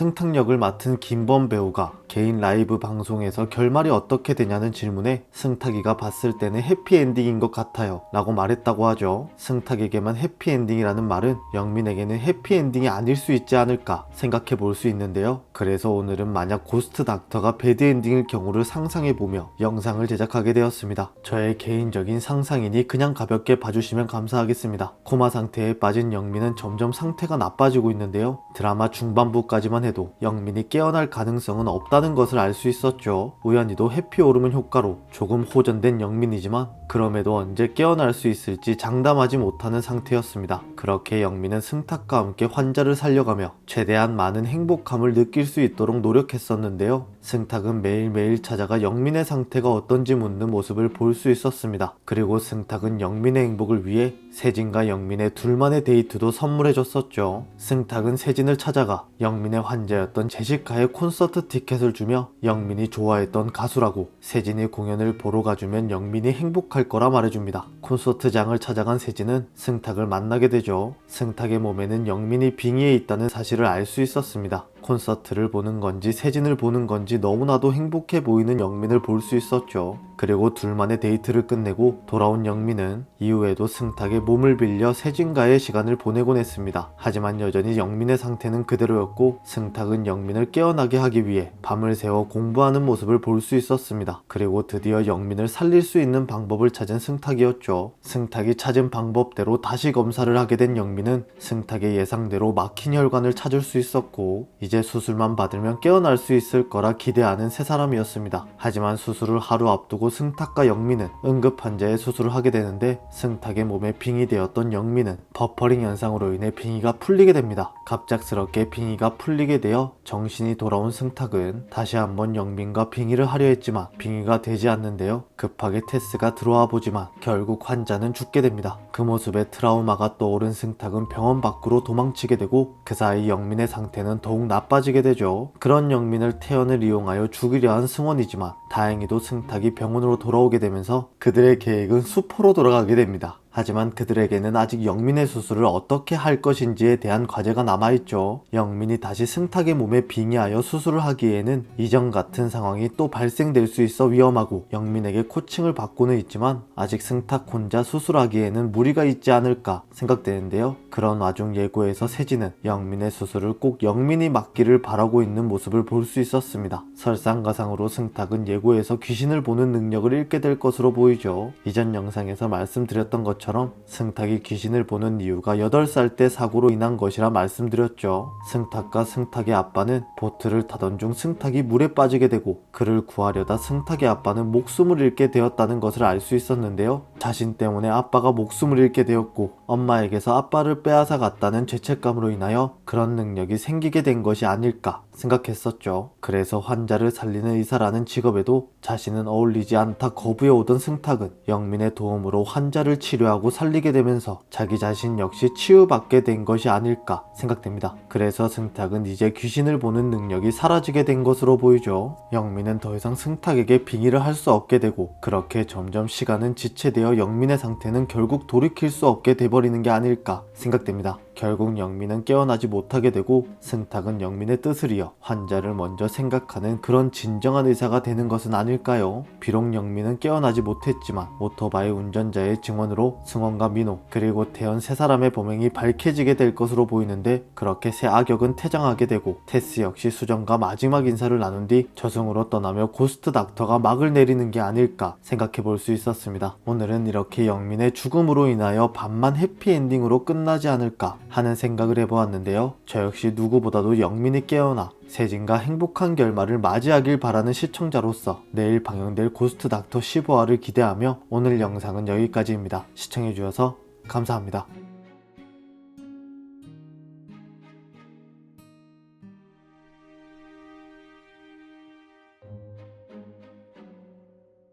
승탁 역을 맡은 김범 배우가 개인 라이브 방송에서 결말이 어떻게 되냐는 질문에 승탁이가 봤을 때는 해피엔딩인 것 같아요 라고 말했다고 하죠. 승탁에게만 해피엔딩이라는 말은 영민에게는 해피엔딩이 아닐 수 있지 않을까 생각해 볼 수 있는데요. 그래서 오늘은 만약 고스트 닥터가 배드엔딩일 경우를 상상해보며 영상을 제작하게 되었습니다. 저의 개인적인 상상이니 그냥 가볍게 봐주시면 감사하겠습니다. 코마 상태에 빠진 영민은 점점 상태가 나빠지고 있는데요. 드라마 중반부까지만 해도 영민이 깨어날 가능성은 없다는 것을 알 수 있었죠. 우연히도 해피 오르면 효과로 조금 호전된 영민이지만 그럼에도 언제 깨어날 수 있을지 장담하지 못하는 상태였습니다. 그렇게 영민은 승탁과 함께 환자를 살려가며 최대한 많은 행복함을 느낄 수 있도록 노력했었는데요. 승탁은 매일매일 찾아가 영민의 상태가 어떤지 묻는 모습을 볼 수 있었습니다. 그리고 승탁은 영민의 행복을 위해 세진과 영민의 둘만의 데이트도 선물해줬었죠. 승탁은 세진을 찾아가 영민의 환자였던 제시카의 콘서트 티켓을 주며 영민이 좋아했던 가수라고 세진이 공연을 보러 가주면 영민이 행복할 거라 말해줍니다. 콘서트장을 찾아간 세진은 승탁을 만나게 되죠. 승탁의 몸에는 영민이 빙의해 있다는 사실을 알 수 있었습니다. 콘서트를 보는 건지 세진을 보는 건지 너무나도 행복해 보이는 영민을 볼 수 있었죠. 그리고 둘만의 데이트를 끝내고 돌아온 영민은 이후에도 승탁의 몸을 빌려 세진과의 시간을 보내곤 했습니다. 하지만 여전히 영민의 상태는 그대로였고 승탁은 영민을 깨어나게 하기 위해 밤을 새워 공부하는 모습을 볼 수 있었습니다. 그리고 드디어 영민을 살릴 수 있는 방법을 찾은 승탁이었죠. 승탁이 찾은 방법대로 다시 검사를 하게 된 영민은 승탁의 예상대로 막힌 혈관을 찾을 수 있었고 이제 수술만 받으면 깨어날 수 있을 거라 기대하는 세 사람이었습니다. 하지만 수술을 하루 앞두고 승탁과 영민은 응급 환자의 수술을 하게 되는데 승탁의 몸에 빙의 되었던 영민은 버퍼링 현상으로 인해 빙의가 풀리게 됩니다. 갑작스럽게 빙의가 풀리게 되어 정신이 돌아온 승탁은 다시 한번 영민과 빙의를 하려 했지만 빙의가 되지 않는데요. 급하게 테스가 들어와 보지만 결국 환자는 죽게 됩니다. 그 모습에 트라우마가 떠오른 승탁은 병원 밖으로 도망치게 되고 그 사이 영민의 상태는 더욱 나빠지게 되죠. 그런 영민을 태연을 이용하여 죽이려 한 승원이지만 다행히도 승탁이 병원으로 돌아오게 되면서 그들의 계획은 수포로 돌아가게 됩니다. 하지만 그들에게는 아직 영민의 수술을 어떻게 할 것인지에 대한 과제가 남아있죠. 영민이 다시 승탁의 몸에 빙의하여 수술을 하기에는 이전 같은 상황이 또 발생될 수 있어 위험하고 영민에게 코칭을 받고는 있지만 아직 승탁 혼자 수술하기에는 무리가 있지 않을까 생각되는데요. 그런 와중 예고에서 세진은 영민의 수술을 꼭 영민이 맡기를 바라고 있는 모습을 볼 수 있었습니다. 설상가상으로 승탁은 예고에서 귀신을 보는 능력을 잃게 될 것으로 보이죠. 이전 영상에서 말씀드렸던 것처럼 승탁이 귀신을 보는 이유가 8살 때 사고로 인한 것이라 말씀드렸죠. 승탁과 승탁의 아빠는 보트를 타던 중 승탁이 물에 빠지게 되고 그를 구하려다 승탁의 아빠는 목숨을 잃게 되었다는 것을 알 수 있었는데요. 자신 때문에 아빠가 목숨을 잃게 되었고 엄마에게서 아빠를 빼앗아 갔다는 죄책감으로 인하여 그런 능력이 생기게 된 것이 아닐까 생각했었죠. 그래서 환자를 살리는 의사라는 직업에도 자신은 어울리지 않다 거부해 오던 승탁은 영민의 도움으로 환자를 치료하고 살리게 되면서 자기 자신 역시 치유받게 된 것이 아닐까 생각됩니다. 그래서 승탁은 이제 귀신을 보는 능력이 사라지게 된 것으로 보이죠. 영민은 더 이상 승탁에게 빙의를 할 수 없게 되고 그렇게 점점 시간은 지체되어 영민의 상태는 결국 돌이킬 수 없게 돼버리는 게 아닐까 생각됩니다. 결국 영민은 깨어나지 못하게 되고 승탁은 영민의 뜻을 이어 환자를 먼저 생각하는 그런 진정한 의사가 되는 것은 아닐까요? 비록 영민은 깨어나지 못했지만 오토바이 운전자의 증언으로 승원과 민호 그리고 태연 세 사람의 범행이 밝혀지게 될 것으로 보이는데 그렇게 새 악역은 퇴장하게 되고 테스 역시 수정과 마지막 인사를 나눈 뒤 저승으로 떠나며 고스트 닥터가 막을 내리는 게 아닐까 생각해 볼 수 있었습니다. 오늘은 이렇게 영민의 죽음으로 인하여 반만 해피엔딩으로 끝나지 않을까 하는 생각을 해보았는데요. 저 역시 누구보다도 영민이 깨어나 세진과 행복한 결말을 맞이하길 바라는 시청자로서 내일 방영될 고스트 닥터 15화를 기대하며 오늘 영상은 여기까지입니다. 시청해주셔서 감사합니다.